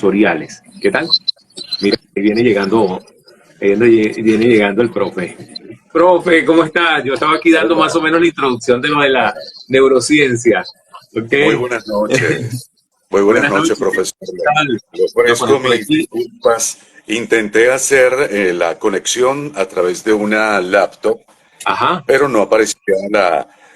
sensoriales. ¿Qué tal? Mira, ahí viene llegando el profe. Profe, ¿cómo estás? Yo estaba aquí dando más o Hola, menos la introducción de lo de la neurociencia. ¿Ok? muy buenas noches. Muy buenas Buenas noches, noches. ¿Qué profesor. tal? Le No, ofrezco por mis aquí. disculpas. Intenté hacer la conexión a través de una laptop, Ajá. pero no aparecía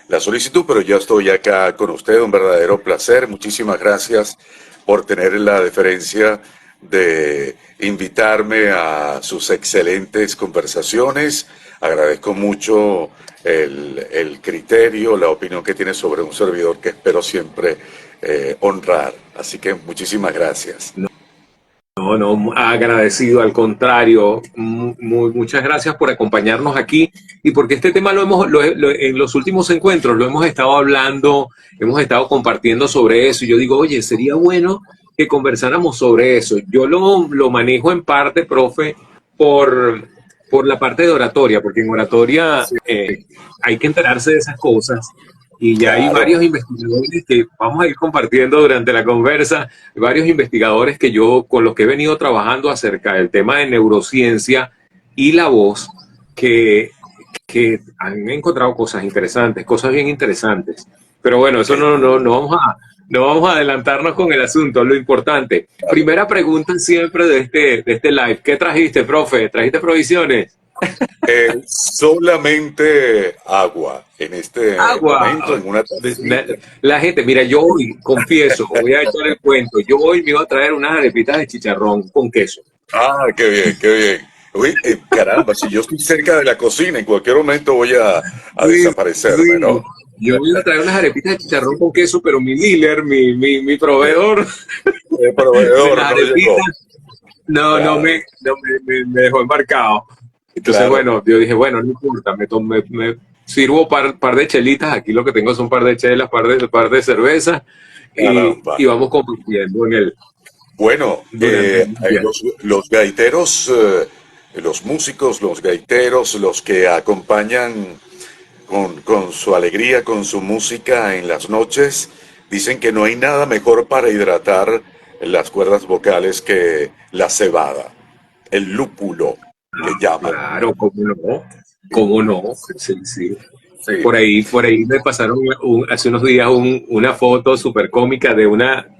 la solicitud, pero ya estoy acá con usted. Un verdadero placer. Muchísimas gracias por tener la deferencia de invitarme a sus excelentes conversaciones. Agradezco mucho el criterio, la opinión que tiene sobre un servidor que espero siempre honrar. Así que muchísimas gracias. No, no, agradecido, al contrario. Muchas gracias por acompañarnos aquí y porque este tema en los últimos encuentros lo hemos estado hablando, hemos estado compartiendo sobre eso. Y yo digo, oye, sería bueno que conversáramos sobre eso. Yo lo manejo en parte, profe, por, por la parte de oratoria, porque en oratoria Sí, hay que enterarse de esas cosas. Y ya hay claro. varios investigadores que vamos a ir compartiendo durante la conversa, varios investigadores con los que he venido trabajando acerca del tema de neurociencia y la voz, que, que han encontrado cosas interesantes, cosas bien interesantes. Pero bueno, eso Qué bien. no vamos a adelantarnos con el asunto, lo importante. Primera pregunta siempre de este live. ¿Qué trajiste, profe? ¿Trajiste provisiones? Solamente agua en este momento, Agua. en una tacita. La gente, mira, yo hoy, confieso, voy a echar el cuento, yo hoy me iba a traer unas arepitas de chicharrón con queso. Ah, qué bien, qué bien. Uy, caramba, si yo estoy cerca de la cocina, en cualquier momento voy a Sí, desaparecerme, sí. ¿no? Yo me iba a traer unas arepitas de chicharrón con queso, pero mi dealer, mi proveedor El de proveedor las no llegó. arepitas, Claro, me dejó embarcado. Entonces, claro. bueno, yo dije, bueno, no importa, me sirvo par de chelitas, aquí lo que tengo son par de chelas, par de cervezas, Caramba. y vamos compartiendo Bueno, durante el día. los gaiteros, los músicos, los gaiteros, los que acompañan con su alegría, con su música en las noches, dicen que no hay nada mejor para hidratar las cuerdas vocales que la cebada, el lúpulo que llaman. Claro, cómo no, sí, sí. Sí, Por ahí me pasaron hace unos días una foto súper cómica de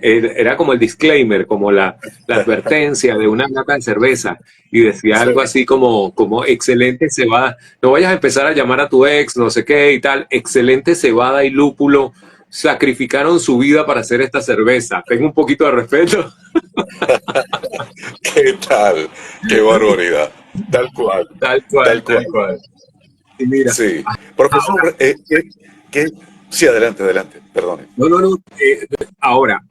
era como el disclaimer, como la advertencia de una lata de cerveza, y decía sí. algo así como excelente cebada, no vayas a empezar a llamar a tu ex, no sé qué y tal, excelente cebada y lúpulo, sacrificaron su vida para hacer esta cerveza, tengo un poquito de respeto. ¿Qué tal? Qué barbaridad. Tal cual, tal Tal cual. cual. Y mira, Sí. ahora, Profesor, qué? Sí, adelante, adelante, perdone. no, ahora,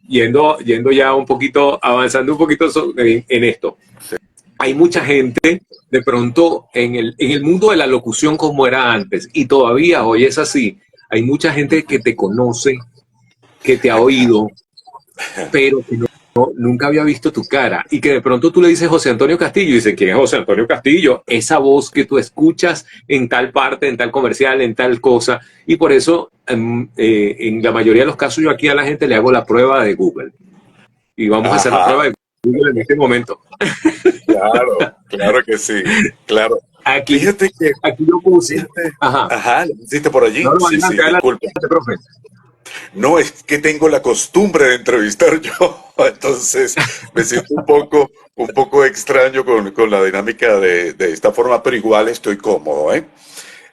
yendo ya un poquito, avanzando un poquito en esto, hay mucha gente de pronto en el mundo de la locución como era antes, y todavía hoy es así, hay mucha gente que te conoce, que te ha oído, pero que nunca había visto tu cara y que de pronto tú le dices José Antonio Castillo y dicen, ¿quién es José Antonio Castillo? Esa voz que tú escuchas en tal parte, en tal comercial, en tal cosa. Y por eso, en la mayoría de los casos, yo aquí a la gente le hago la prueba de Google. Y vamos a hacer la prueba Ajá, de Google en este momento. claro, claro que sí, claro. Aquí, Fíjate que, aquí yo puse. fíjate, Ajá. ajá, ¿lo hiciste por No, allí? no, Sí, sí, adelante, disculpa. profe. No es que tengo la costumbre de entrevistar yo, entonces me siento un poco extraño con la dinámica de esta forma, pero igual estoy cómodo, ¿eh?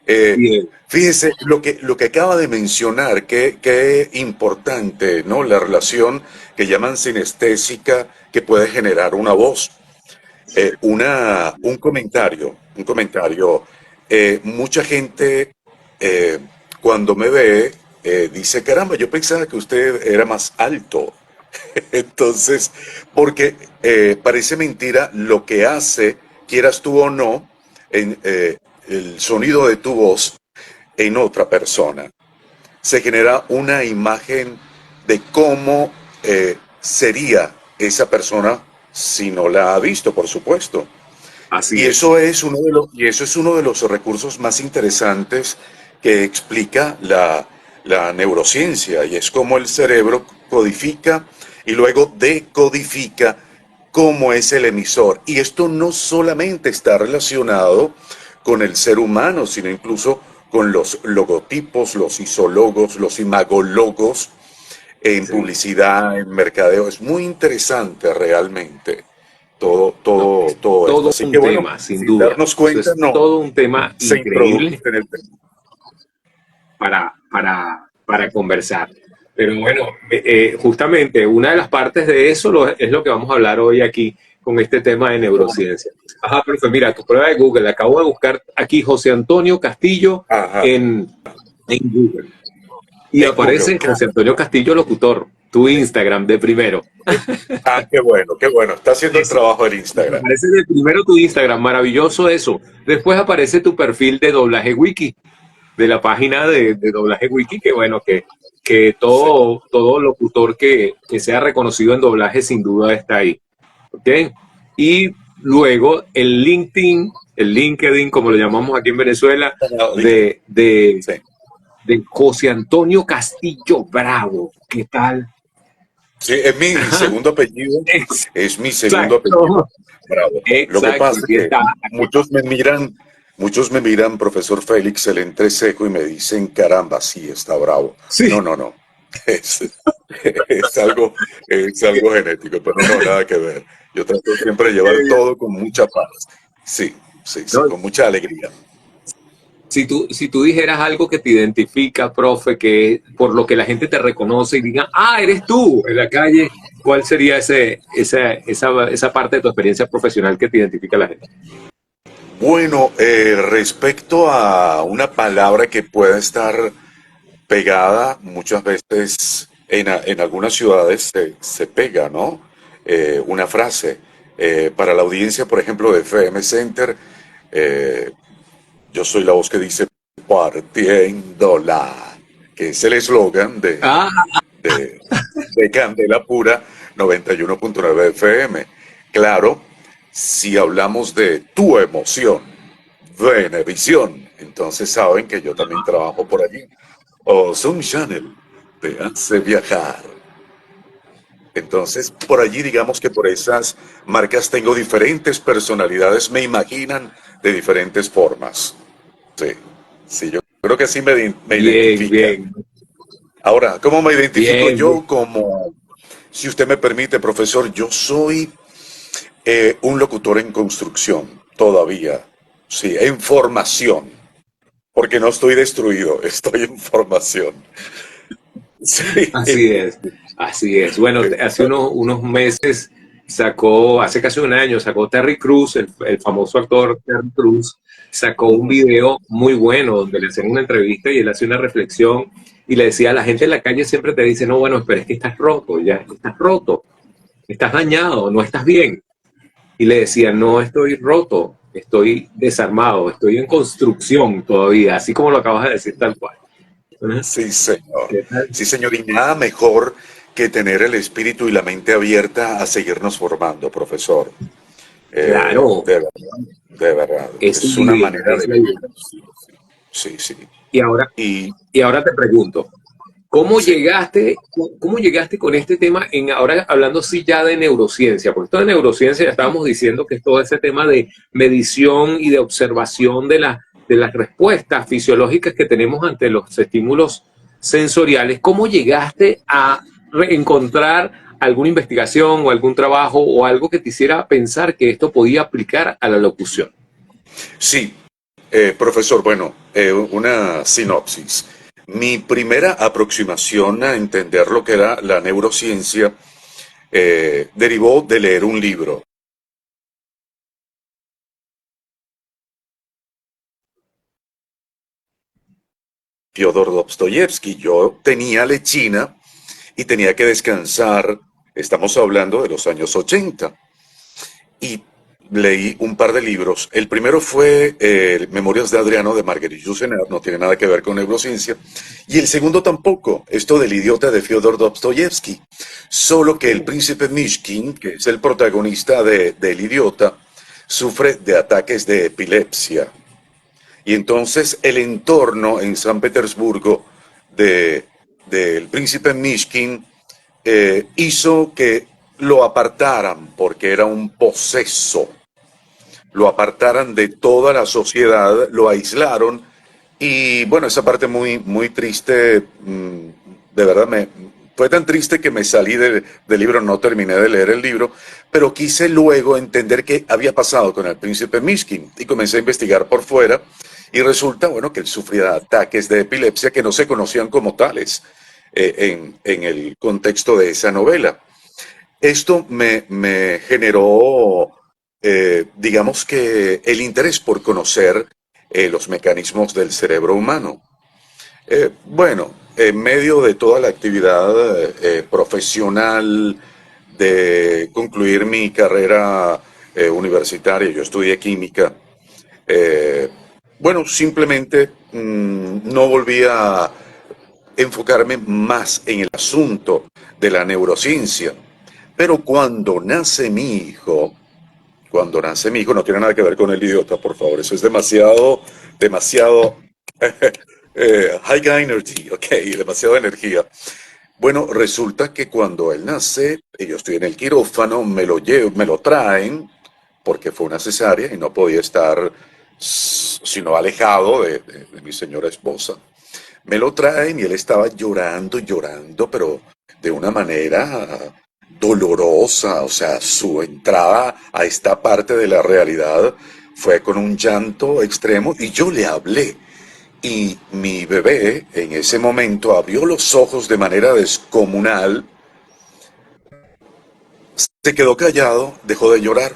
Eh, Bien. Fíjese, lo que acaba de mencionar, qué importante, ¿no? La relación que llaman sinestésica que puede generar una voz. Un comentario. Mucha gente eh, cuando me ve dice, caramba, yo pensaba que usted era más alto. Entonces, porque parece mentira lo que hace, quieras tú o no, en el sonido de tu voz en otra persona. Se genera una imagen de cómo sería esa persona si no la ha visto, por supuesto. Así Y es. eso es uno de los recursos más interesantes que explica la neurociencia, y es cómo el cerebro codifica y luego decodifica cómo es el emisor. Y esto no solamente está relacionado con el ser humano, sino incluso con los logotipos, los isólogos, los imagologos en Sí. publicidad, en mercadeo. Es muy interesante realmente No, es todo esto. todo Así que un bueno, tema, sin sin duda. darnos Eso cuenta, es no todo un tema se introduce increíble en el tema. para conversar. Pero bueno, justamente una de las partes de eso es lo que vamos a hablar hoy aquí con este tema de neurociencia. Ajá, profe, mira, tu prueba de Google, acabo de buscar aquí José Antonio Castillo Ajá, en, en Google. Y en Google, aparece claro. José Antonio Castillo Locutor, tu Instagram de primero. Qué bueno, qué bueno. Está haciendo Sí, el sí. trabajo del Instagram. Aparece de primero tu Instagram, maravilloso eso. Después aparece tu perfil de Doblaje Wiki, de la página de Doblaje Wiki, que bueno, que Sí. todo locutor que sea reconocido en doblaje sin duda está ahí. ¿Ok? Y luego el LinkedIn, como lo llamamos aquí en Venezuela, Ah, de, de, sí. de José Antonio Castillo Bravo. ¿Qué tal? Sí, es mi Ajá. segundo apellido. Es mi segundo apellido. Exacto. Bravo. Lo que Exacto. pasa es Aquí que está. muchos me miran, profesor Félix, el entreseco, y me dicen, caramba, sí, está bravo. Sí. No, no, no. Es, es algo, es algo genético, pero no, nada que ver. Yo trato siempre de llevar todo con mucha paz. Sí, sí, sí, No, con mucha alegría. si tú dijeras algo que te identifica, profe, que por lo que la gente te reconoce y diga, ah, eres tú en la calle, ¿cuál sería esa parte de tu experiencia profesional que te identifica a la gente? Bueno, respecto a una palabra que pueda estar pegada, muchas veces en algunas ciudades se pega, ¿no? Una frase. Para la audiencia, por ejemplo, de FM Center, eh, yo soy la voz que dice partiéndola, que es el eslogan Ah, de Candela Pura 91.9 FM. Claro, si hablamos de tu emoción, Venevisión, entonces saben que yo también trabajo por allí. O Sun Channel te hace viajar. Entonces, por allí, digamos que por esas marcas tengo diferentes personalidades, me imaginan de diferentes formas. Sí, sí, yo creo que así me bien, identifican. bien, Ahora, ¿cómo me identifico bien, yo? bien. Como, si usted me permite, profesor, yo soy un locutor en construcción todavía. Sí, en formación, porque no estoy destruido, estoy en formación. Sí. Así es, así es. Bueno, hace unos meses hace casi un año, sacó Terry Crews, el famoso actor Terry Crews, sacó un video muy bueno donde le hacen una entrevista y él hace una reflexión y le decía a la gente en la calle siempre te dice, no, bueno, pero es que estás roto, ya, estás roto, estás dañado, no estás bien. Y le decía, no estoy roto, estoy desarmado, estoy en construcción todavía, así como lo acabas de decir tal cual. ¿Verdad? Sí, señor. ¿Qué tal? Sí, señor. Y nada mejor que tener el espíritu y la mente abierta a seguirnos formando, profesor. Claro, De verdad, de verdad. es la Es una idea, manera es de la idea. vivir. Sí, sí. Y ahora, Y y ahora te pregunto, sí, cómo llegaste con este tema ahora hablando sí ya de neurociencia? Porque esto de neurociencia ya estábamos diciendo que es todo ese tema de medición y de observación de las respuestas fisiológicas que tenemos ante los estímulos sensoriales. ¿Cómo llegaste a encontrar alguna investigación o algún trabajo o algo que te hiciera pensar que esto podía aplicar a la locución? sí, profesor, bueno, una sinopsis. Mi primera aproximación a entender lo que era la neurociencia derivó de leer un libro. Fyodor Dostoyevsky. Yo tenía lechina y tenía que descansar. Estamos hablando de los años 80. Y leí un par de libros. El primero fue Memorias de Adriano de Marguerite Yourcenar, no tiene nada que ver con neurociencia. Y el segundo tampoco, esto del idiota de Fyodor Dostoyevsky. Solo que el príncipe Mishkin, que es el protagonista del idiota, sufre de ataques de epilepsia. Y entonces el entorno en San Petersburgo de, del príncipe Mishkin hizo que lo apartaran, porque era un poseso, lo apartaran de toda la sociedad, lo aislaron. Y bueno, esa parte muy, muy triste, de verdad fue tan triste que me salí del libro, no terminé de leer el libro, pero quise luego entender qué había pasado con el príncipe Mishkin y comencé a investigar por fuera y resulta, bueno, que él sufría ataques de epilepsia que no se conocían como tales en el contexto de esa novela. Esto me generó, digamos que el interés por conocer los mecanismos del cerebro humano. Bueno, en medio de toda la actividad profesional de concluir mi carrera universitaria, yo estudié química, eh, bueno, simplemente no volví a enfocarme más en el asunto de la neurociencia. Pero cuando nace mi hijo, no tiene nada que ver con el idiota, por favor, eso es demasiado, demasiado high energy, ok, demasiada energía. Bueno, resulta que cuando él nace, y yo estoy en el quirófano, me lo traen, porque fue una cesárea y no podía estar sino alejado de mi señora esposa. Me lo traen y él estaba llorando, llorando, pero de una manera dolorosa, o sea, su entrada a esta parte de la realidad fue con un llanto extremo y yo le hablé. Y mi bebé en ese momento abrió los ojos de manera descomunal, se quedó callado, dejó de llorar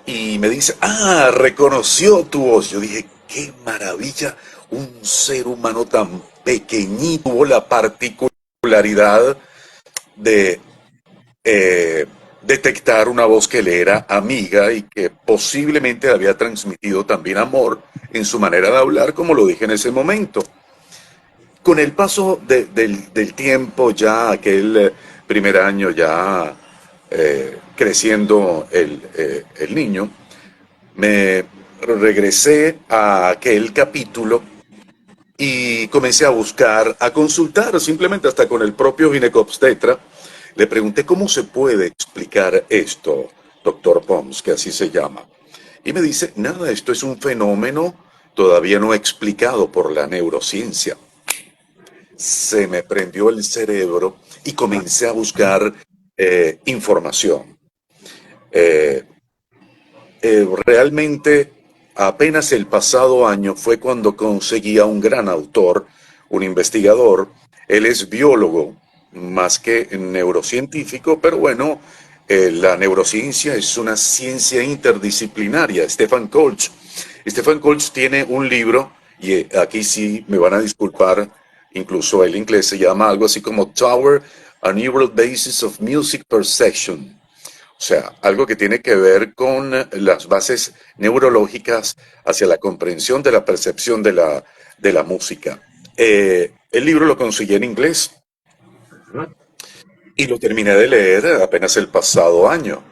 y me dice, ah, reconoció tu voz. Yo dije, qué maravilla, un ser humano tan pequeñito tuvo la particularidad de detectar una voz que le era amiga y que posiblemente había transmitido también amor en su manera de hablar, como lo dije en ese momento. Con el paso del tiempo, ya aquel primer año, ya creciendo el niño, me regresé a aquel capítulo y comencé a buscar, a consultar, simplemente hasta con el propio ginecobstetra. Le pregunté cómo se puede explicar esto, doctor Pons, que así se llama. Y me dice, nada, esto es un fenómeno todavía no explicado por la neurociencia. Se me prendió el cerebro y comencé a buscar información. Eh, Realmente apenas el pasado año fue cuando conseguí a un gran autor, un investigador. Él es biólogo más que neurocientífico, pero bueno, la neurociencia es una ciencia interdisciplinaria. Stefan Kolch. Stefan Kolch tiene un libro, y aquí sí me van a disculpar, incluso el inglés se llama algo así como Tower, a Neural Basis of Music Perception. O sea, algo que tiene que ver con las bases neurológicas hacia la comprensión de la percepción de la música. El libro lo conseguí en inglés y lo terminé de leer apenas el pasado año.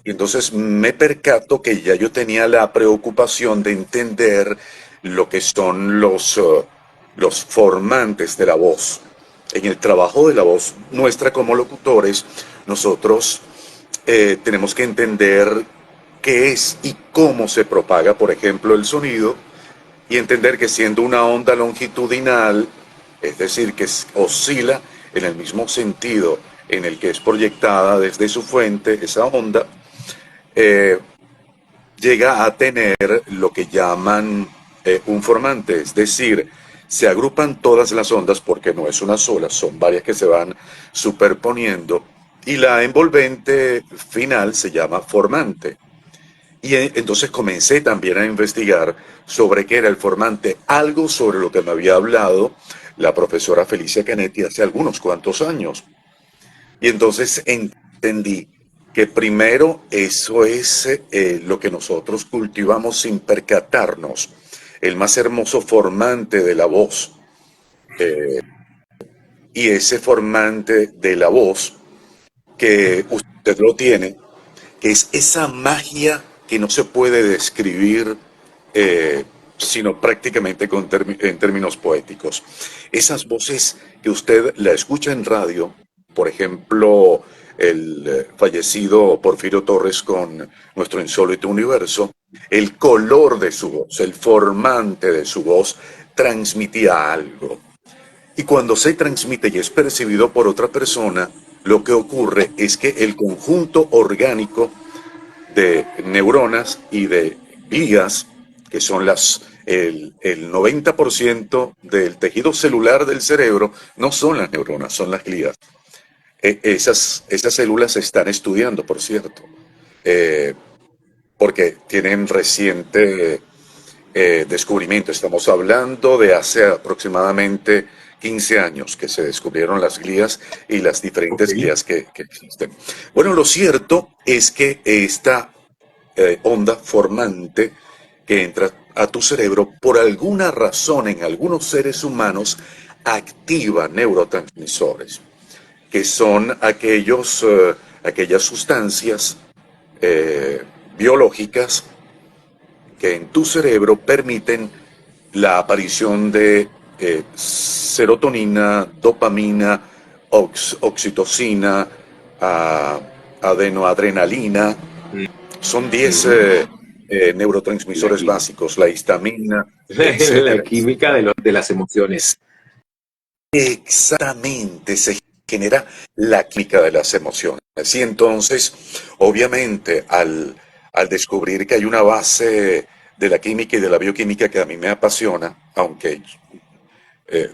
Y entonces me percato que ya yo tenía la preocupación de entender lo que son los formantes de la voz. En el trabajo de la voz nuestra como locutores, nosotros tenemos que entender qué es y cómo se propaga, por ejemplo, el sonido, y entender que siendo una onda longitudinal, es decir, que oscila en el mismo sentido en el que es proyectada desde su fuente esa onda, eh, llega a tener lo que llaman un formante, es decir, se agrupan todas las ondas porque no es una sola, son varias que se van superponiendo y la envolvente final se llama formante. Y entonces comencé también a investigar sobre qué era el formante, algo sobre lo que me había hablado la profesora Felicia Canetti hace algunos cuantos años. Y entonces entendí que primero eso es lo que nosotros cultivamos sin percatarnos, el más hermoso formante de la voz. Eh, y ese formante de la voz que usted lo tiene, que es esa magia que no se puede describir sino prácticamente en términos poéticos. Esas voces que usted la escucha en radio por ejemplo, el fallecido Porfirio Torres con Nuestro Insólito Universo, el color de su voz, el formante de su voz transmitía algo. Y cuando se transmite y es percibido por otra persona, lo que ocurre es que el conjunto orgánico de neuronas y de glías, que son el 90% del tejido celular del cerebro, no son las neuronas, son las glías. Esas células se están estudiando, por cierto, eh, porque tienen reciente descubrimiento. Estamos hablando de hace aproximadamente 15 años que se descubrieron las glías y las diferentes Ok. glías que existen. Bueno, lo cierto es que esta onda formante que entra a tu cerebro, por alguna razón en algunos seres humanos, activa neurotransmisores, que son aquellas sustancias eh, biológicas que en tu cerebro permiten la aparición de serotonina, dopamina, oxitocina, a, adenoadrenalina. Son 10 Mm. La, neurotransmisores básicos, la histamina, la etcétera. química de las emociones. Exactamente, se genera la química de las emociones. Y entonces, obviamente, al descubrir que hay una base de la química y de la bioquímica que a mí me apasiona, aunque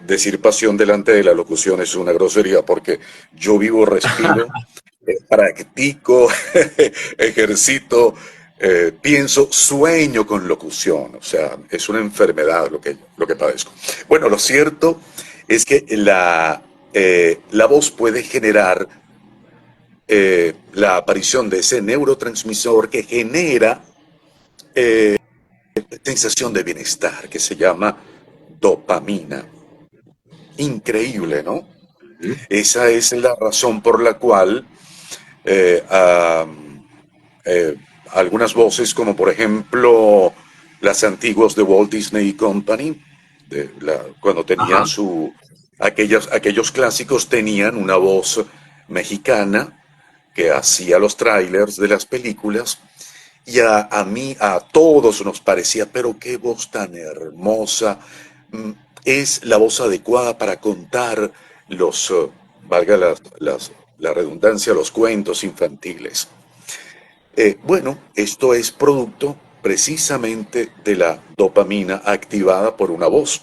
decir pasión delante de la locución es una grosería, porque yo vivo, respiro, practico, ejercito, pienso, sueño con locución. O sea, es una enfermedad lo que padezco. Bueno, lo cierto es que la voz puede generar la aparición de ese neurotransmisor que genera sensación de bienestar, que se llama dopamina. Increíble, ¿no? Ujú. Esa es la razón por la cual eh, ah, eh, algunas voces, como por ejemplo las antiguas de Walt Disney Company, cuando tenía Ajá. aquellos clásicos tenían una voz mexicana que hacía los trailers de las películas y a mí, a todos nos parecía, pero qué voz tan hermosa, mm, es la voz adecuada para contar valga la redundancia, los cuentos infantiles. Bueno, esto es producto precisamente de la dopamina activada por una voz.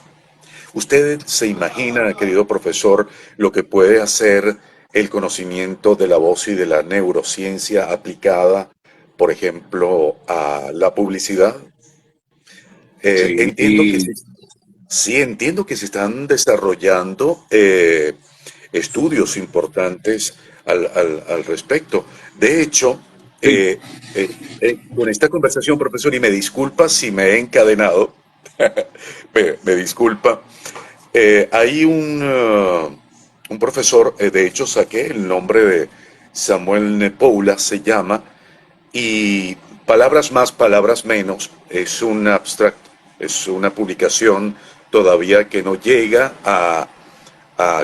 ¿Usted se imagina, querido profesor, lo que puede hacer el conocimiento de la voz y de la neurociencia aplicada, por ejemplo, a la publicidad? Entiendo que Sí. sí, entiendo que se están desarrollando estudios importantes al respecto. De hecho, Sí. eh, con esta conversación, profesor, y me disculpa si me he encadenado, me disculpa, hay un profesor, de hecho saqué el nombre de Samuel Nepoula, se llama, y palabras más, palabras menos, es un abstract, es una publicación todavía que no llega a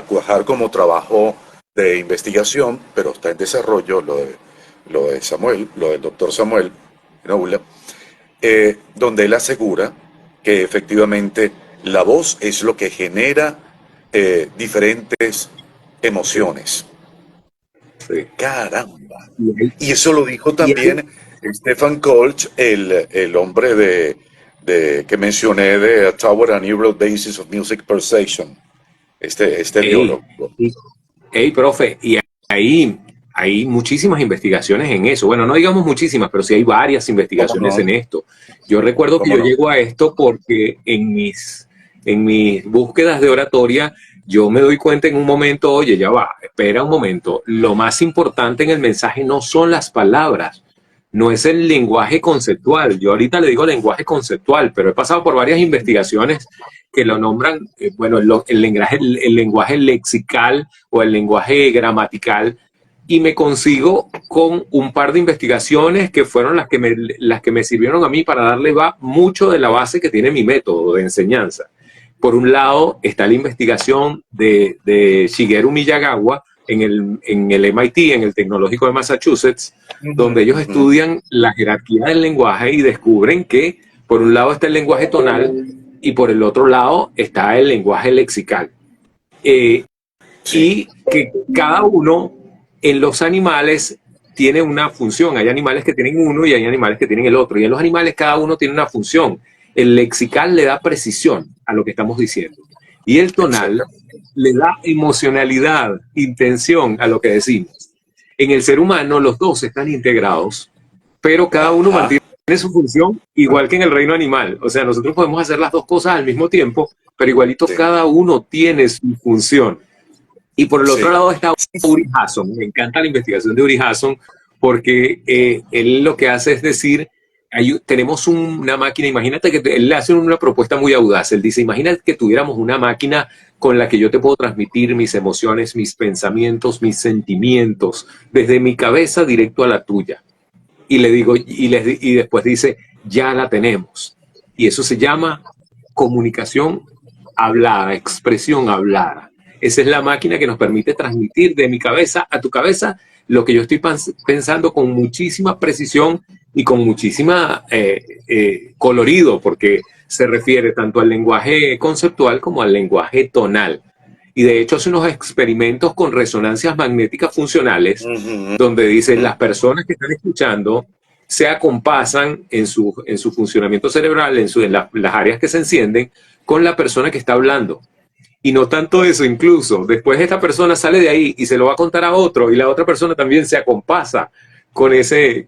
cuajar como trabajo de investigación, pero está en desarrollo lo de Samuel, lo del doctor Samuel Nepoula, donde él asegura que efectivamente la voz es lo que genera diferentes emociones. Sí. Caramba. Y hay, Y eso lo dijo y hay- también Stefan Kolch, el hombre que mencioné de A Tower and Neural Basis of Music Perception, este ey, biólogo. y- ey, profe, y ahí hay muchísimas investigaciones en eso. Bueno, no digamos muchísimas, pero sí hay varias ¿Cómo investigaciones no? en esto. Yo recuerdo que ¿Cómo yo no? llego a esto porque en mis búsquedas de oratoria, yo me doy cuenta en un momento, oye, ya va, espera un momento, lo más importante en el mensaje no son las palabras, no es el lenguaje conceptual. Yo ahorita le digo lenguaje conceptual, pero he pasado por varias investigaciones que lo nombran, bueno, el lenguaje lexical o el lenguaje gramatical, y me consigo con un par de investigaciones que fueron las que me sirvieron a mí para darle mucho de la base que tiene mi método de enseñanza. Por un lado está la investigación de Shigeru Miyagawa, en el MIT, en el Tecnológico de Massachusetts, donde ellos estudian la jerarquía del lenguaje y descubren que por un lado está el lenguaje tonal y por el otro lado está el lenguaje lexical. Y que cada uno en los animales tiene una función. Hay animales que tienen uno y hay animales que tienen el otro. Y en los animales cada uno tiene una función. El lexical le da precisión a lo que estamos diciendo. Y el tonal le da emocionalidad, intención a lo que decimos. En el ser humano los dos están integrados, pero cada uno mantiene su función igual que en el reino animal. O sea, nosotros podemos hacer las dos cosas al mismo tiempo, pero igualito cada uno tiene su función. Y por el otro lado está Uri Hasson. Me encanta la investigación de Uri Hasson porque él lo que hace es decir, tenemos una máquina, imagínate que él le hace una propuesta muy audaz. Él dice, imagínate que tuviéramos una máquina con la que yo te puedo transmitir mis emociones, mis pensamientos, mis sentimientos, desde mi cabeza directo a la tuya. Y le digo, y después dice, ya la tenemos. Y eso se llama comunicación hablada, expresión hablada. Esa es la máquina que nos permite transmitir de mi cabeza a tu cabeza lo que yo estoy pensando con muchísima precisión y con muchísima colorido, porque se refiere tanto al lenguaje conceptual como al lenguaje tonal. Y de hecho hace unos experimentos con resonancias magnéticas funcionales, donde dicen las personas que están escuchando se acompasan en su funcionamiento cerebral, en las áreas que se encienden, con la persona que está hablando. Y no tanto eso, incluso después esta persona sale de ahí y se lo va a contar a otro y la otra persona también se acompasa con ese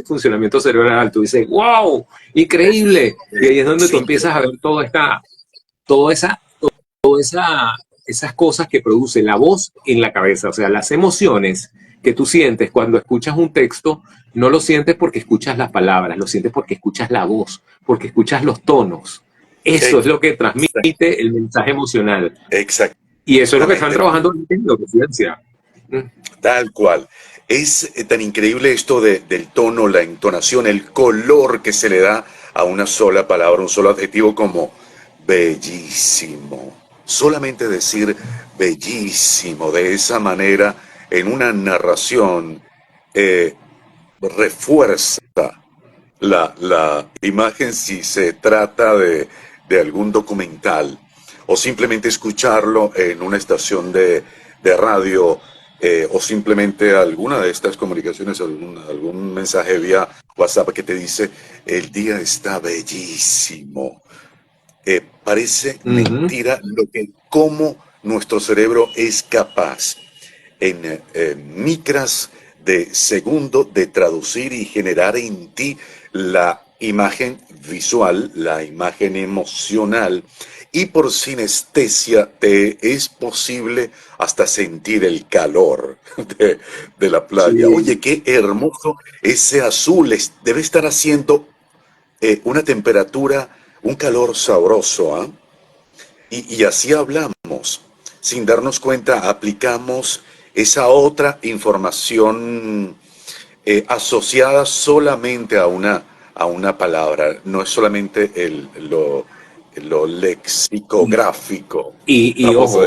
funcionamiento cerebral. Tú dices, wow, increíble. Y ahí es donde tú empiezas a ver esas cosas que produce la voz en la cabeza. O sea, las emociones que tú sientes cuando escuchas un texto, no lo sientes porque escuchas las palabras, lo sientes porque escuchas la voz, porque escuchas los tonos. Eso es lo que transmite el mensaje emocional. Exacto. Y eso es lo que están trabajando en neurociencia. Tal cual. Es tan increíble esto del tono, la entonación, el color que se le da a una sola palabra, un solo adjetivo como bellísimo. Solamente decir bellísimo de esa manera en una narración refuerza la imagen si se trata de algún documental o simplemente escucharlo en una estación de radio o simplemente alguna de estas comunicaciones, algún mensaje vía WhatsApp que te dice el día está bellísimo. Parece mentira cómo nuestro cerebro es capaz en micras de segundo de traducir y generar en ti la imagen visual, la imagen emocional, y por sinestesia te es posible hasta sentir el calor de la playa. Sí. Oye, qué hermoso ese azul, debe estar haciendo una temperatura, un calor sabroso, ¿eh? Y así hablamos, sin darnos cuenta, aplicamos esa otra información asociada solamente a una palabra, no es solamente lo lexicográfico. Y ojo,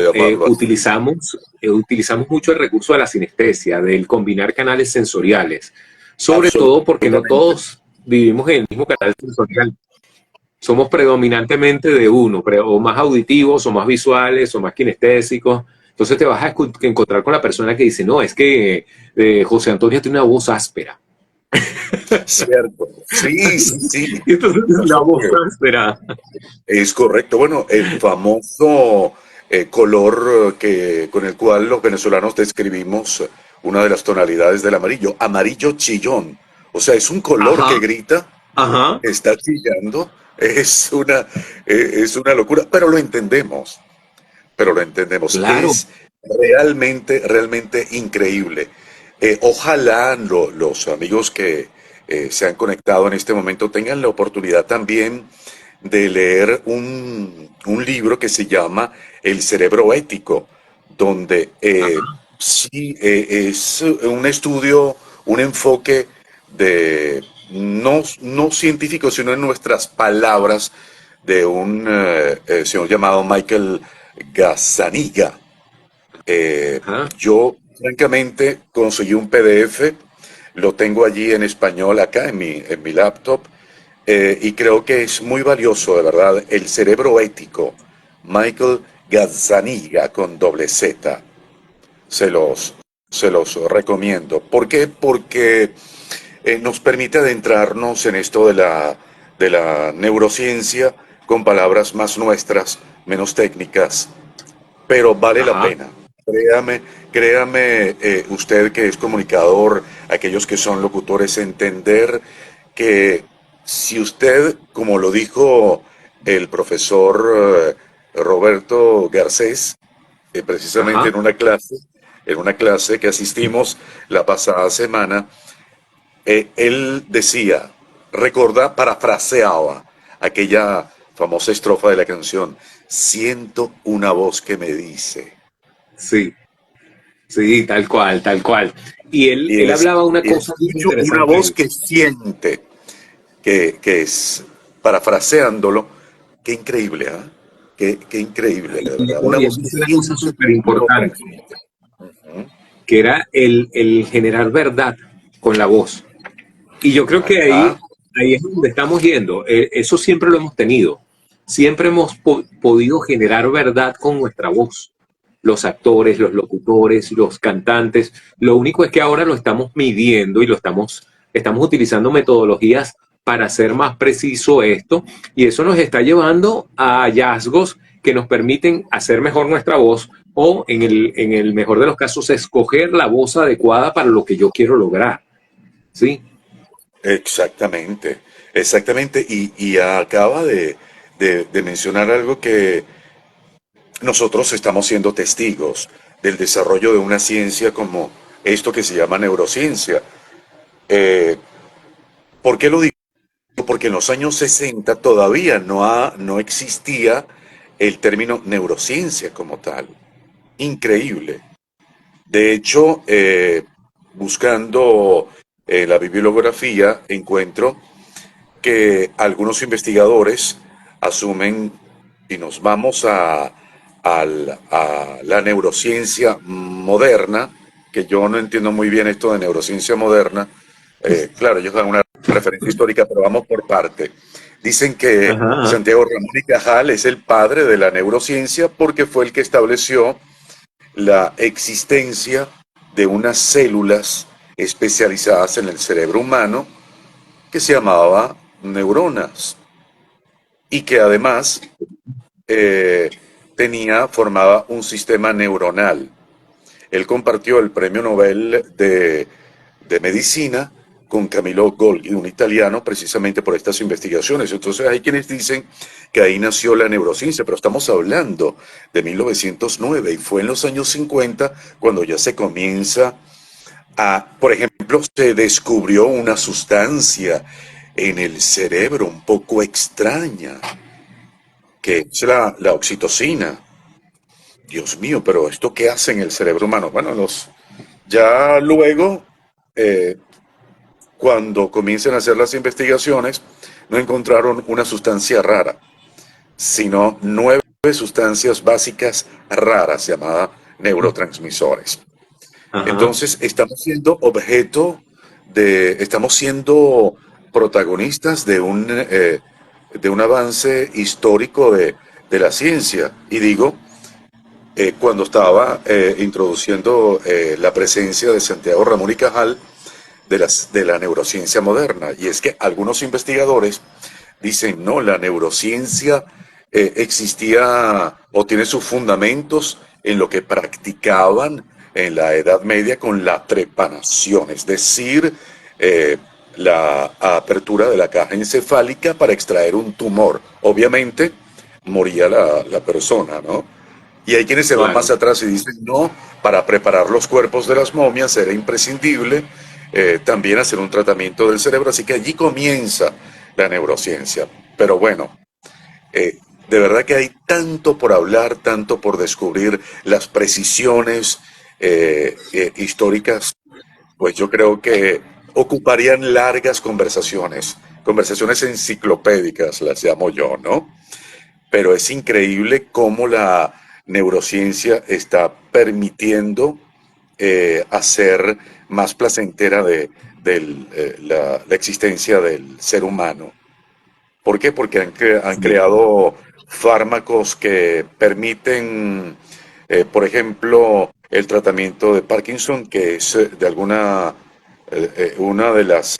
utilizamos mucho el recurso de la sinestesia, del combinar canales sensoriales, sobre todo porque no todos vivimos en el mismo canal sensorial. Somos predominantemente de uno, o más auditivos, o más visuales, o más kinestésicos. Entonces te vas a encontrar con la persona que dice, no, es que José Antonio tiene una voz áspera. Cierto, sí. Entonces la voz áspera. Es correcto. Bueno, el famoso color con el cual los venezolanos describimos una de las tonalidades del amarillo, amarillo chillón. O sea, es un color que grita, está chillando, es una locura, pero lo entendemos. Claro. Es realmente increíble. Ojalá los amigos que se han conectado en este momento tengan la oportunidad también de leer un libro que se llama El cerebro ético, donde sí es un estudio, un enfoque de no científico, sino en nuestras palabras, de un señor llamado Michael Gazzaniga. Ajá, Yo, francamente, conseguí un PDF, lo tengo allí en español acá en mi laptop, y creo que es muy valioso, de verdad. El cerebro ético, Michael Gazzaniga con doble Z, se los, se los recomiendo. ¿Por qué? Porque nos permite adentrarnos en esto de la neurociencia con palabras más nuestras, menos técnicas, pero vale la ajá, pena. Créame, créame, usted que es comunicador, aquellos que son locutores, entender que si usted, como lo dijo el profesor Roberto Garcés, precisamente ajá. en una clase que asistimos la pasada semana, él decía, recorda, parafraseaba aquella famosa estrofa de la canción, siento una voz que me dice. Sí, sí, tal cual, tal cual. Y Y él hablaba una cosa bien escucho una voz interesante. que siente, que es, parafraseándolo, qué increíble, ¿ah? Qué increíble, de verdad. Una Y él voz que dice una siente cosa súper y lo importante, transmite. Ujú. que era el generar verdad con la voz. Y yo creo que Ajá, ahí es donde estamos yendo. Eso siempre lo hemos tenido. Siempre hemos podido generar verdad con nuestra voz. Los actores, los locutores, los cantantes. Lo único es que ahora lo estamos midiendo y estamos utilizando metodologías para hacer más preciso esto. Y eso nos está llevando a hallazgos que nos permiten hacer mejor nuestra voz o, en el mejor de los casos, escoger la voz adecuada para lo que yo quiero lograr. ¿Sí? exactamente, exactamente. Y acaba de mencionar algo que nosotros estamos siendo testigos del desarrollo de una ciencia como esto que se llama neurociencia. Eh, ¿Por qué lo digo? Porque en los años 60 todavía no existía el término neurociencia como tal. Increíble. De hecho, buscando la bibliografía, encuentro que algunos investigadores asumen, y nos vamos a la neurociencia moderna, que yo no entiendo muy bien esto de neurociencia moderna. Claro, ellos dan una referencia histórica, pero vamos por parte. Dicen que Ajá. Santiago Ramón y Cajal es el padre de la neurociencia porque fue el que estableció la existencia de unas células especializadas en el cerebro humano que se llamaba neuronas y que además eh, formaba un sistema neuronal. Él compartió el premio Nobel de Medicina con Camillo Golgi, un italiano, precisamente por estas investigaciones. Entonces hay quienes dicen que ahí nació la neurociencia, pero estamos hablando de 1909 y fue en los años 50 cuando ya se comienza por ejemplo, se descubrió una sustancia en el cerebro un poco extraña, que es la oxitocina. Dios mío, pero ¿esto qué hace en el cerebro humano? Bueno, ya luego, eh, cuando comienzan a hacer las investigaciones, no encontraron una sustancia rara, sino 9 sustancias básicas raras llamadas neurotransmisores. Ajá. Entonces, estamos siendo protagonistas de un avance histórico de la ciencia. Y digo, cuando estaba introduciendo la presencia de Santiago Ramón y Cajal de la neurociencia moderna. Y es que algunos investigadores dicen, no, la neurociencia existía o tiene sus fundamentos en lo que practicaban en la Edad Media con la trepanación, es decir, la apertura de la caja encefálica para extraer un tumor. Obviamente moría la persona, ¿no? Y hay quienes se van más Claro. atrás y dicen, no, para preparar los cuerpos de las momias era imprescindible también hacer un tratamiento del cerebro, así que allí comienza la neurociencia. Pero bueno, de verdad que hay tanto por hablar, tanto por descubrir, las precisiones históricas, pues yo creo que ocuparían largas conversaciones, conversaciones enciclopédicas, las llamo yo, ¿no? Pero es increíble cómo neurociencia está permitiendo hacer más placentera la existencia del ser humano. ¿Por qué? Porque han Sí, creado fármacos que permiten, por ejemplo, el tratamiento de Parkinson, que es de una de las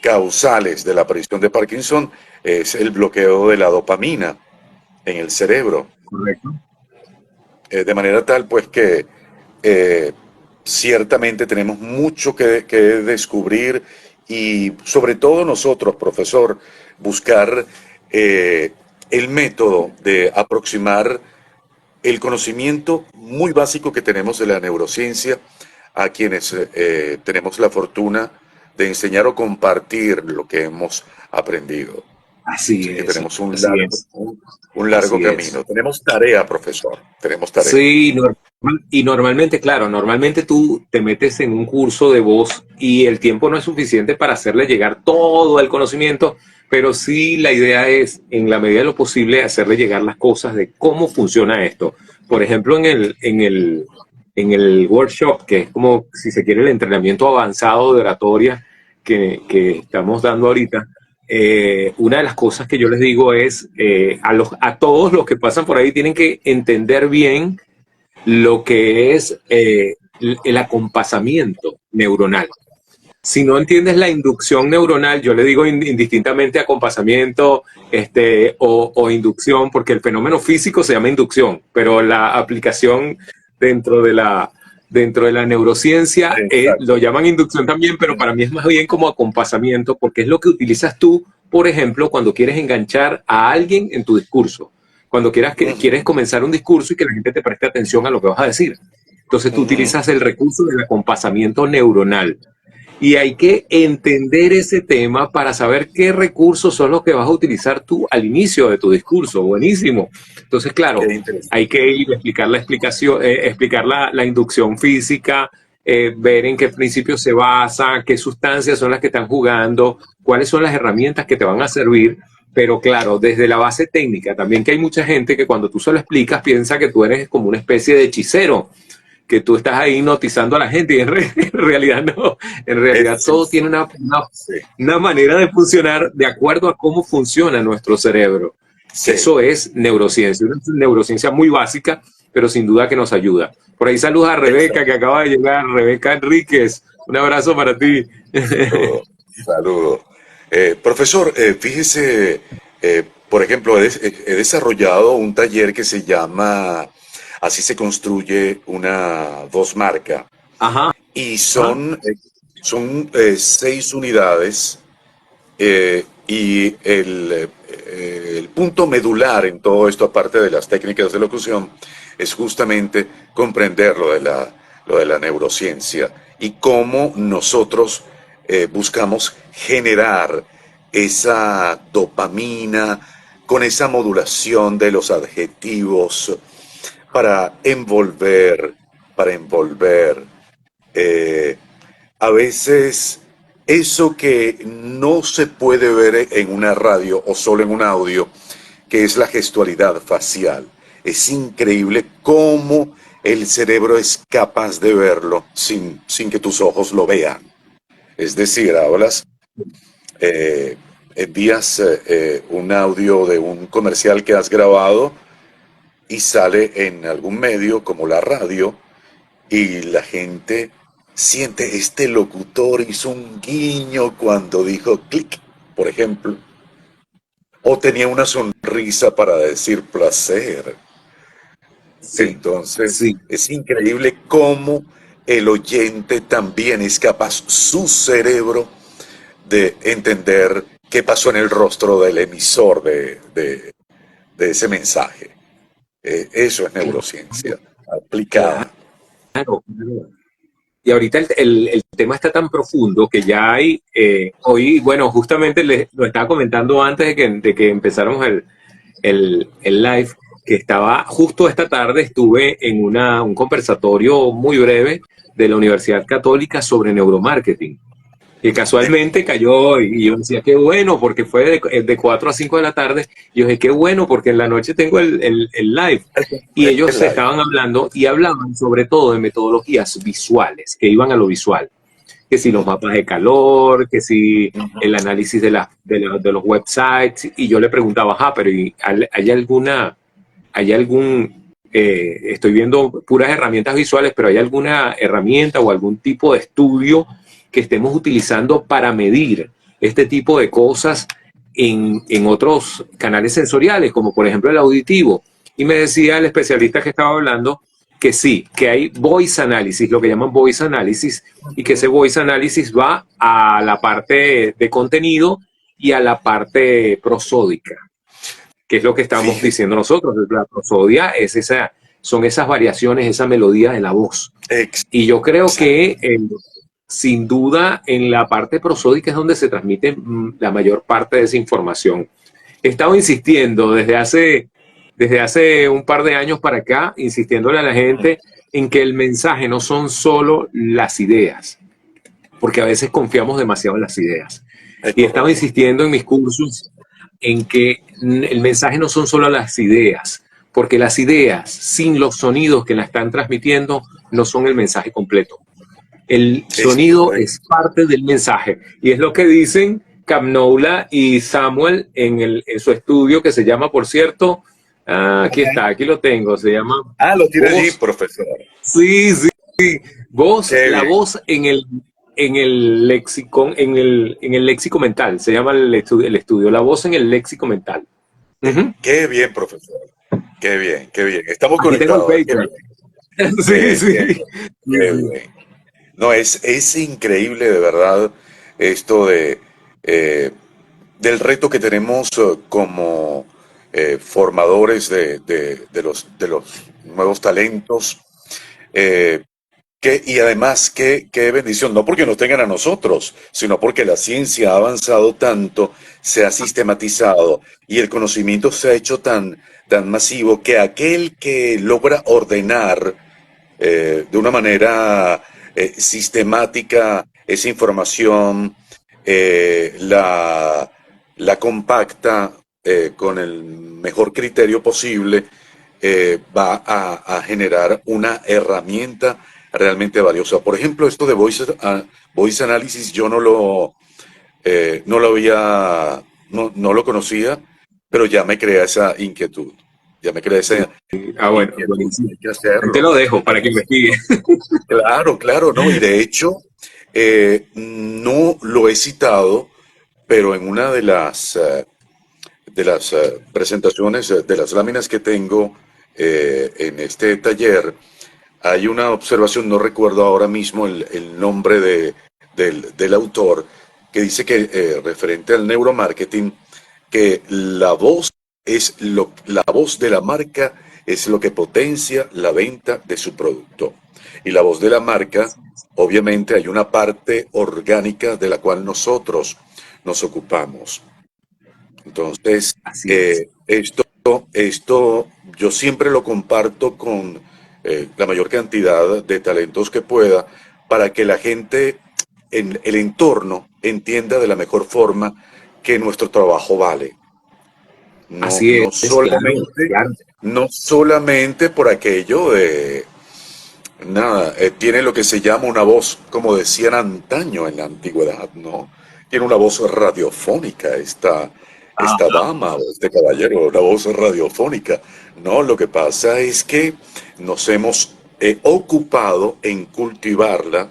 causales de la aparición de Parkinson, es el bloqueo de la dopamina en el cerebro. correcto. De manera tal, pues, que eh, ciertamente tenemos mucho que descubrir y sobre todo nosotros, profesor, buscar el método de aproximar el conocimiento muy básico que tenemos de la neurociencia a quienes tenemos la fortuna de enseñar o compartir lo que hemos aprendido. Así que tenemos Así es, un largo así es. camino. Tenemos tarea, profesor, tenemos tarea. Sí, y normalmente, claro, normalmente tú te metes en un curso de voz y el tiempo no es suficiente para hacerle llegar todo el conocimiento, pero sí la idea es, en la medida de lo posible, hacerle llegar las cosas de cómo funciona esto. Por ejemplo, en el workshop, que es como, si se quiere, el entrenamiento avanzado de oratoria que estamos dando ahorita, una de las cosas que yo les digo es a todos los que pasan por ahí tienen que entender bien lo que es el acompasamiento neuronal. Si no entiendes la inducción neuronal, yo le digo indistintamente acompasamiento o inducción, porque el fenómeno físico se llama inducción, pero la aplicación dentro de la, dentro de la neurociencia lo Exacto. llaman inducción también, pero para mí es más bien como acompasamiento, porque es lo que utilizas tú, por ejemplo, cuando quieres enganchar a alguien en tu discurso, cuando quieres Ujú, comenzar un discurso y que la gente te preste atención a lo que vas a decir. Entonces tú ujú. utilizas el recurso del acompasamiento neuronal. Y hay que entender ese tema para saber qué recursos son los que vas a utilizar tú al inicio de tu discurso. Buenísimo. Entonces, Qué claro, hay interesante. que ir a explicar la explicación, explicar la inducción física, ver en qué principios se basa, qué sustancias son las que están jugando, cuáles son las herramientas que te van a servir. Pero claro, desde la base técnica, también que hay mucha gente que cuando tú se lo explicas piensa que tú eres como una especie de hechicero, que tú estás ahí hipnotizando a la gente y en realidad no, en realidad Es todo tiene eso. Sí, una manera de funcionar de acuerdo a cómo funciona nuestro cerebro. sí. Eso es neurociencia, una neurociencia muy básica, pero sin duda que nos ayuda. Por ahí saluda a Rebeca que Exacto. acaba de llegar, Rebeca Enríquez, un abrazo para ti. Saludo. Saludo. Profesor, fíjese, por ejemplo, he desarrollado un taller que se llama Así se construye una voz marca. Ajá, Y ajá, son 6 unidades. Y el punto medular en todo esto, aparte de las técnicas de locución, es justamente comprender lo de la neurociencia y cómo nosotros buscamos generar esa dopamina con esa modulación de los adjetivos para envolver. eh, a veces eso que no se puede ver en una radio o solo en un audio, que es la gestualidad facial. Es increíble cómo el cerebro es capaz de verlo sin que tus ojos lo vean. Es decir, hablas, eh, envías un audio de un comercial que has grabado y sale en algún medio como la radio y la gente siente, este locutor hizo un guiño cuando dijo clic, por ejemplo, o tenía una sonrisa para decir placer. sí, Entonces, sí. es increíble cómo el oyente también es capaz, su cerebro, de entender qué pasó en el rostro del emisor de ese mensaje. Eso es neurociencia Claro, aplicada. claro. Y ahorita el tema está tan profundo que ya hay, hoy, bueno, justamente lo estaba comentando antes de que empezáramos el live, que estaba justo esta tarde, estuve en un conversatorio muy breve de la Universidad Católica sobre neuromarketing. que casualmente cayó y yo decía, qué bueno, porque fue de 4 a 5 de la tarde. Y yo dije, qué bueno, porque en la noche tengo el live. Y ellos El se live. estaban hablando y hablaban sobre todo de metodologías visuales, que iban a lo visual. Que si los Ujú, mapas de calor, que si el ujú. análisis de los websites. Y yo le preguntaba, pero ¿hay alguna, hay algún, estoy viendo puras herramientas visuales, pero hay alguna herramienta o algún tipo de estudio que estemos utilizando para medir este tipo de cosas en otros canales sensoriales, como por ejemplo el auditivo? Y me decía el especialista que estaba hablando que sí, que hay voice analysis, lo que llaman voice analysis, y que ese voice analysis va a la parte de contenido y a la parte prosódica, que es lo que estamos Fíjese, diciendo nosotros. La prosodia es son esas variaciones, esa melodía de la voz. Y yo creo que exactamente. sin duda en la parte prosódica es donde se transmite la mayor parte de esa información. He estado insistiendo desde hace un par de años para acá, insistiéndole a la gente en que el mensaje no son solo las ideas, porque a veces confiamos demasiado en las ideas. Es Y he estado correcto. insistiendo en mis cursos en que el mensaje no son solo las ideas, porque las ideas sin los sonidos que la están transmitiendo no son el mensaje completo. El Es sonido correcto. es parte del mensaje y es lo que dicen Camnoula y Samuel en su estudio que se llama, por cierto, aquí está, aquí lo tengo, se llama Ah, lo tiene allí, Voz, profesor. sí, sí, voz, Qué la bien, voz en el lexicon, en el léxico mental, se llama el estudio, la voz en el léxico mental. Ujú. qué bien, profesor. Qué bien, qué bien. Estamos Aquí tengo el conectados. Qué paper. bien. Sí, sí, Entiendo. sí, Qué sí. bien. No, es increíble de verdad esto eh, del reto que tenemos como formadores de los nuevos talentos. eh, y además, qué bendición, no porque nos tengan a nosotros, sino porque la ciencia ha avanzado tanto, se ha sistematizado y el conocimiento se ha hecho tan masivo que aquel que logra ordenar de una manera sistemática esa información, la compacta con el mejor criterio posible, va a generar una herramienta realmente valiosa. Por ejemplo, esto de voice analysis yo no lo había, no lo conocía, pero ya me crea esa inquietud. Ya me crea esa Bueno, inquietud. buenísimo. Hay que Ahí te hacerlo. lo dejo Hay para que que hacerlo. investigue. Claro, claro, ¿no? Y de hecho, no lo he citado, pero en una de las presentaciones, de las láminas que tengo en este taller, hay una observación, no recuerdo ahora mismo el nombre del autor, que dice que referente al neuromarketing, que la voz la voz de la marca es lo que potencia la venta de su producto. Y la voz de la marca, obviamente, hay una parte orgánica de la cual nosotros nos ocupamos. Entonces, Así es. esto yo siempre lo comparto con la mayor cantidad de talentos que pueda para que la gente en el entorno entienda de la mejor forma que nuestro trabajo vale. No, Así es, claro, claro. no solamente por aquello de, nada, tiene lo que se llama una voz, como decían antaño en la antigüedad, ¿no? Tiene una voz radiofónica esta Ajá. dama o este caballero, una voz radiofónica. No, lo que pasa es que nos hemos ocupado en cultivarla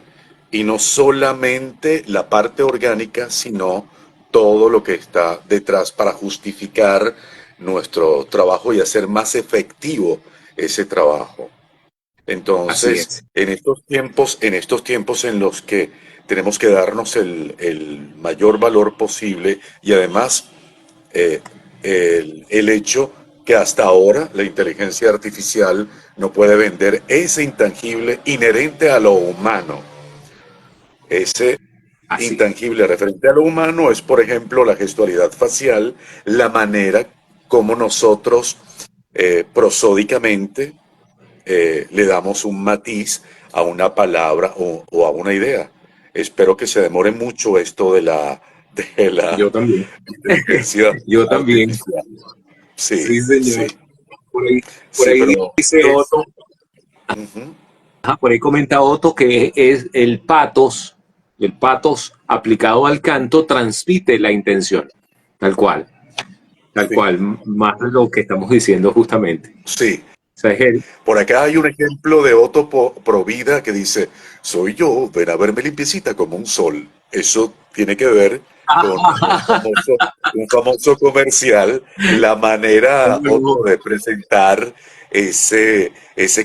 y no solamente la parte orgánica, sino todo lo que está detrás para justificar nuestro trabajo y hacer más efectivo ese trabajo. Así Entonces, es. en estos tiempos en los que tenemos que darnos el mayor valor posible y además eh, el hecho que hasta ahora la inteligencia artificial no puede vender ese intangible inherente a lo humano. Ese Así es. intangible referente a lo humano es, por ejemplo, la gestualidad facial, la manera como nosotros prosódicamente le damos un matiz a una palabra o a una idea. espero que se demore mucho esto de la Yo también. inteligencia Yo también. artificial. Sí, Sí, sí, señor. Por ahí, por sí, ahí pero dice es, Otto, ujú, por ahí comenta Otto que es el patos aplicado al canto transmite la intención, tal cual, tal sí, cual, más de lo que estamos diciendo justamente. sí. O sea, es el, Por acá hay un ejemplo de Otto Provida que dice, soy yo, ven a verme limpiecita como un sol. Eso tiene que ver con un famoso comercial, la manera, Otto, de presentar ese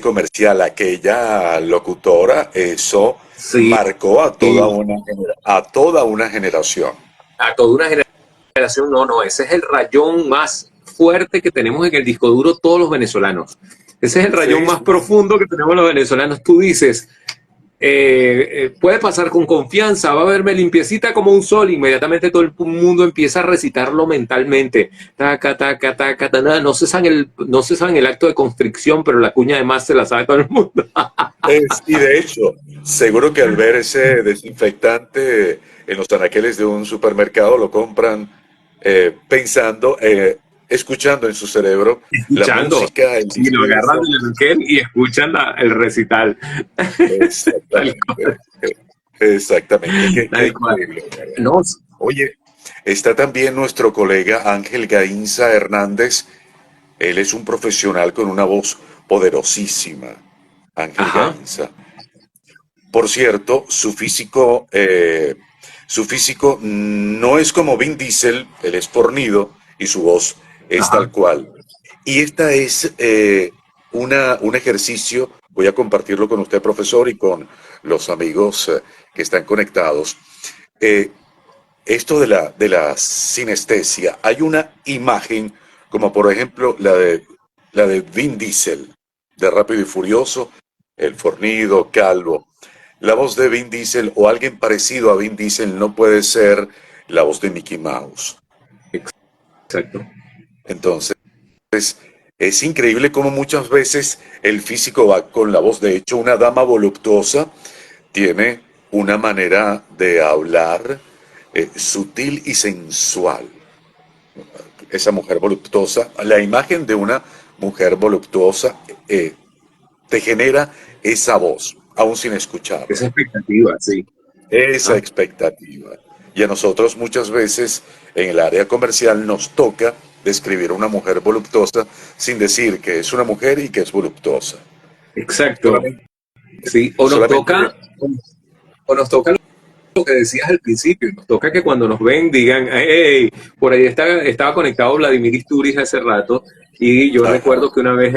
comercial, aquella locutora, eso sí, marcó a toda una generación. a toda una generación, no, no, ese es el rayón más fuerte que tenemos en el disco duro todos los venezolanos. Ese es el rayón Sí, más sí, sí. profundo que tenemos los venezolanos. Tú dices, puede pasar con confianza, va a verme limpiecita como un sol, inmediatamente todo el mundo empieza a recitarlo mentalmente. Taca, taca, taca, taca. No se saben el acto de constricción, pero la cuña además se la sabe todo el mundo. Y de hecho, seguro que al ver ese desinfectante en los anaqueles de un supermercado lo compran pensando, escuchando en su cerebro la Escuchando. música, el Sí, lo agarran discurso. del anaquel y escuchan el recital. Tal, Exactamente, exactamente. Qué tal cual. increíble, de ¿verdad? No, Oye, está también nuestro colega Ángel Gainza Hernández. Él es un profesional con una voz poderosísima. Ángel ajá, Gainza. Por cierto, su físico no es como Vin Diesel, él es fornido y su voz es ajá. tal cual. Y esta es un ejercicio, voy a compartirlo con usted, profesor, y con los amigos que están conectados. Eh, Esto de la sinestesia, hay una imagen, como por ejemplo la de Vin Diesel, de Rápido y Furioso, el fornido, calvo. La voz de Vin Diesel o alguien parecido a Vin Diesel no puede ser la voz de Mickey Mouse. Exacto. Entonces, es increíble cómo muchas veces el físico va con la voz. De hecho, una dama voluptuosa tiene una manera de hablar sutil y sensual. Esa mujer voluptuosa, la imagen de una mujer voluptuosa te genera esa voz, aún sin escucharla. Esa expectativa, sí. Esa ¿Ah? expectativa. Y a nosotros muchas veces en el área comercial nos toca describir a una mujer voluptuosa sin decir que es una mujer y que es voluptuosa. Exacto. Solamente, Sí. solamente, O nos toca lo que decías al principio, nos toca que cuando nos ven digan, hey, por ahí estaba conectado Vladimir Isturiz hace rato y yo ajá, recuerdo que una vez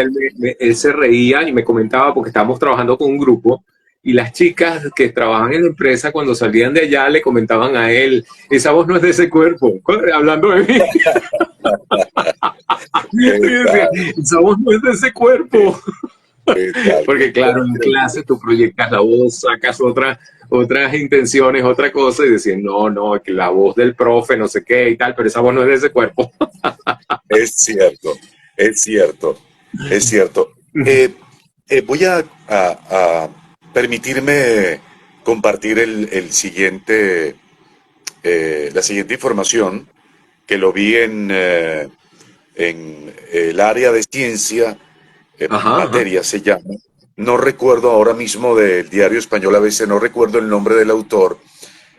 él se reía y me comentaba porque estábamos trabajando con un grupo y las chicas que trabajan en la empresa cuando salían de allá le comentaban a él, esa voz no es de ese cuerpo, hablando de mí. Y decía, tal, esa voz no es de ese cuerpo. tal, Porque claro, en increíble. clase tú proyectas la voz, sacas otras intenciones, otra cosa y decir, no, no, que la voz del profe, no sé qué y tal, pero esa voz no es de ese cuerpo. Es cierto, es cierto, es cierto. Voy a permitirme compartir la siguiente información que lo vi en el área de ciencia, Ajá, ajá, materia se llama. No recuerdo ahora mismo del diario español a veces, no recuerdo el nombre del autor.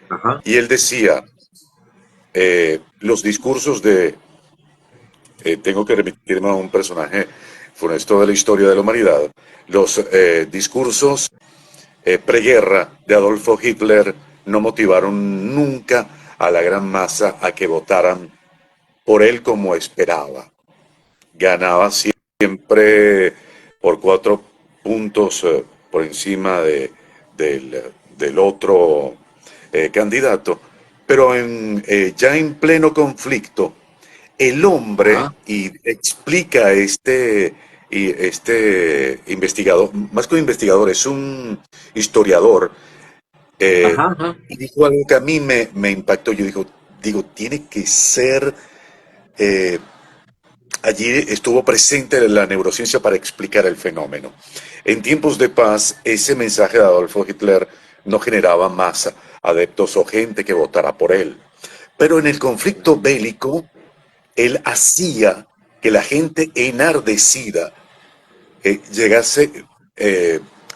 ajá, Y él decía, los discursos tengo que remitirme a un personaje funesto de la historia de la humanidad, los discursos preguerra de Adolfo Hitler no motivaron nunca a la gran masa a que votaran por él como esperaba. Ganaba siempre por 4 puntos por encima del otro candidato, pero ya en pleno conflicto, el hombre, ajá, y explica este investigador, más que un investigador, es un historiador, eh, ajá, ajá. y dijo algo que a mí me impactó. Yo digo, tiene que ser, eh, allí estuvo presente la neurociencia para explicar el fenómeno. En tiempos de paz, ese mensaje de Adolfo Hitler no generaba masa. adeptos o gente que votara por él. Pero en el conflicto bélico, él hacía que la gente enardecida llegase,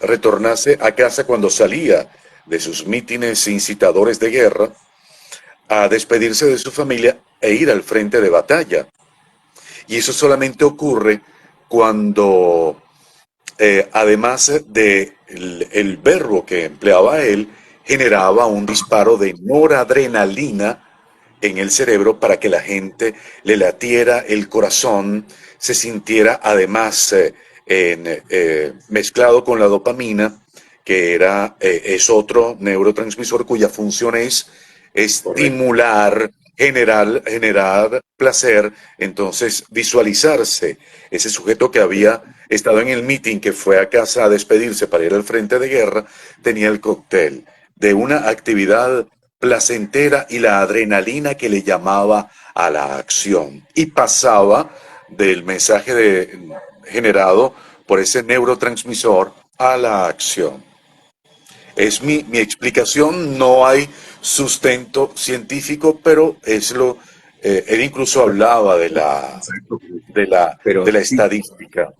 retornase a casa cuando salía de sus mítines incitadores de guerra, a despedirse de su familia e ir al frente de batalla. Y eso solamente ocurre cuando, además de el verbo que empleaba él, generaba un disparo de noradrenalina en el cerebro para que la gente le latiera el corazón, se sintiera además mezclado con la dopamina, que es otro neurotransmisor cuya función es estimular, generar placer, entonces visualizarse. Ese sujeto que había estado en el meeting, que fue a casa a despedirse para ir al frente de guerra, tenía el cóctel de una actividad placentera y la adrenalina que le llamaba a la acción. Y pasaba del mensaje generado por ese neurotransmisor a la acción. Es mi explicación, no hay sustento científico, pero él incluso hablaba de la, Exacto. de la, Pero de la sí, estadística,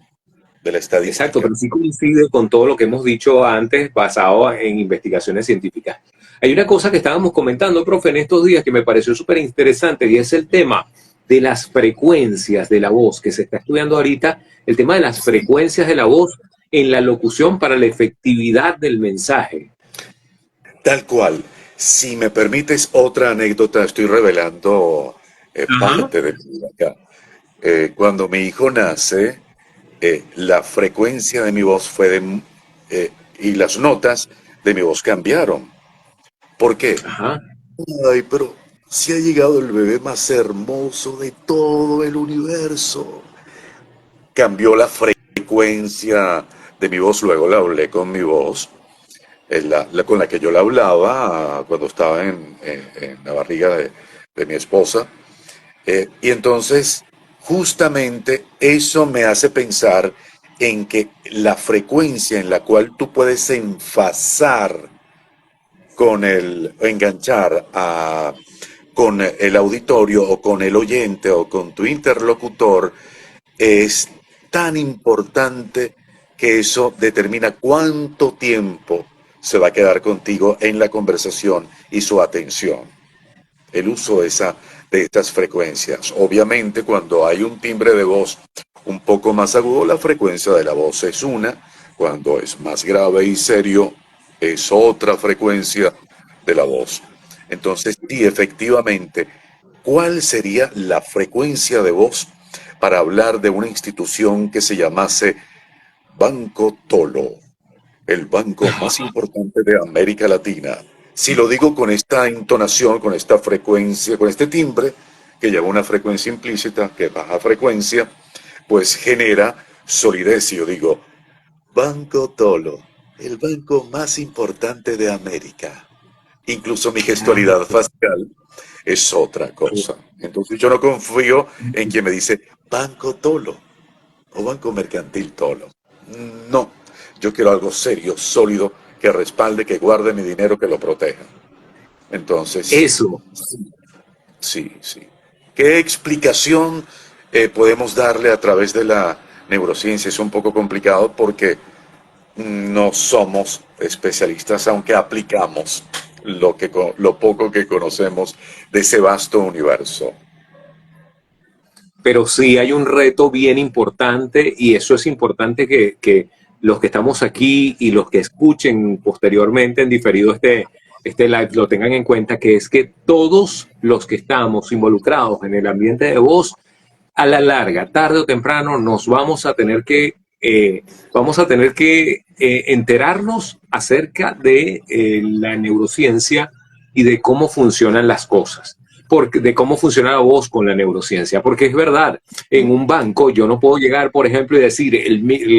de la exacto, estadística. pero sí coincide con todo lo que hemos dicho antes, basado en investigaciones científicas. Hay una cosa que estábamos comentando, profe, en estos días que me pareció súper interesante, y es el tema de las frecuencias de la voz, que se está estudiando ahorita, el tema de las frecuencias de la voz en la locución para la efectividad del mensaje. Tal cual. Si me permites otra anécdota, estoy revelando Ajá. parte de mi vida acá. Cuando mi hijo nace, la frecuencia de mi voz y las notas de mi voz cambiaron. ¿Por qué? Ajá. Ay, pero si ha llegado el bebé más hermoso de todo el universo. Cambió la frecuencia de mi voz, luego la hablé con mi voz, con la que yo la hablaba cuando estaba en la barriga de mi esposa. Y entonces, justamente eso me hace pensar en que la frecuencia en la cual tú puedes enfasar enganchar con el auditorio o con el oyente o con tu interlocutor es tan importante que eso determina cuánto tiempo se va a quedar contigo en la conversación y su atención. El uso de estas frecuencias. Obviamente, cuando hay un timbre de voz un poco más agudo, la frecuencia de la voz es una. Cuando es más grave y serio, es otra frecuencia de la voz. Entonces, sí, efectivamente, ¿cuál sería la frecuencia de voz para hablar de una institución que se llamase Banco Tolo, el banco más importante de América Latina? Si lo digo con esta entonación, con esta frecuencia, con este timbre, que lleva una frecuencia implícita, que es baja frecuencia, pues genera solidez. Y yo digo, Banco Tolo, el banco más importante de América. Incluso mi gestualidad facial es otra cosa. Entonces yo no confío en quien me dice Banco Tolo o Banco Mercantil Tolo. No, yo quiero algo serio, sólido, que respalde, que guarde mi dinero, que lo proteja. Entonces, Eso. sí. ¿Qué explicación podemos darle a través de la neurociencia? Es un poco complicado porque no somos especialistas, aunque aplicamos lo poco que conocemos de ese vasto universo. Pero sí hay un reto bien importante y eso es importante que los que estamos aquí y los que escuchen posteriormente en diferido este live lo tengan en cuenta, que es que todos los que estamos involucrados en el ambiente de voz, a la larga, tarde o temprano, nos vamos a tener que enterarnos acerca de la neurociencia y de cómo funcionan las cosas, de cómo funciona la voz con la neurociencia, porque es verdad, en un banco yo no puedo llegar, por ejemplo, y decir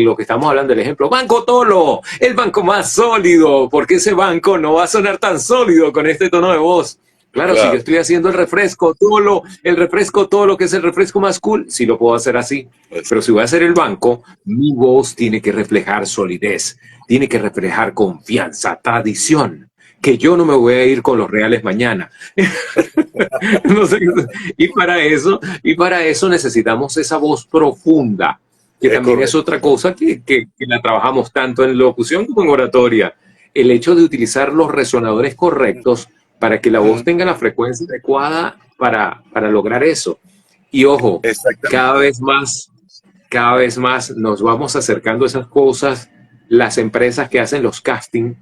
lo que estamos hablando del ejemplo, Banco Tolo, el banco más sólido, porque ese banco no va a sonar tan sólido con este tono de voz. Claro, si yo Claro, estoy haciendo el refresco, todo lo que es el refresco más cool, sí lo puedo hacer así. pues, Pero si voy a hacer el banco, mi voz tiene que reflejar solidez, tiene que reflejar confianza, tradición, que yo no me voy a ir con los Reales mañana. No sé, y para eso necesitamos esa voz profunda, que Es también es otra correcto. cosa que la trabajamos tanto en locución como en oratoria. El hecho de utilizar los resonadores correctos para que la voz Ujú. tenga la frecuencia adecuada para lograr eso. Y ojo, cada Exactamente. vez más, cada vez más nos vamos acercando a esas cosas. Las empresas que hacen los castings,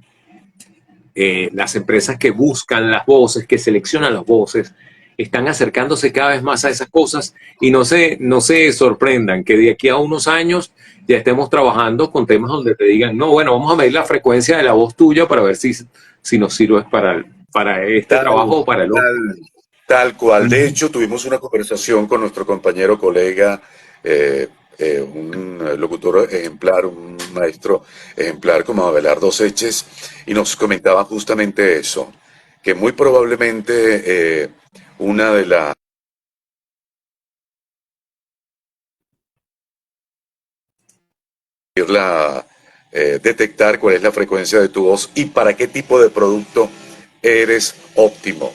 las empresas que buscan las voces, que seleccionan las voces, están acercándose cada vez más a esas cosas y no se sorprendan que de aquí a unos años ya estemos trabajando con temas donde te digan, no, bueno, vamos a medir la frecuencia de la voz tuya para ver si nos sirve para este Tal, trabajo o para el otro. tal, tal cual. De Ujú. hecho, tuvimos una conversación con nuestro compañero, colega, eh, un locutor ejemplar, un maestro ejemplar como Abelardo Seches, y nos comentaba justamente eso, que muy probablemente una de las detectar cuál es la frecuencia de tu voz y para qué tipo de producto eres óptimo.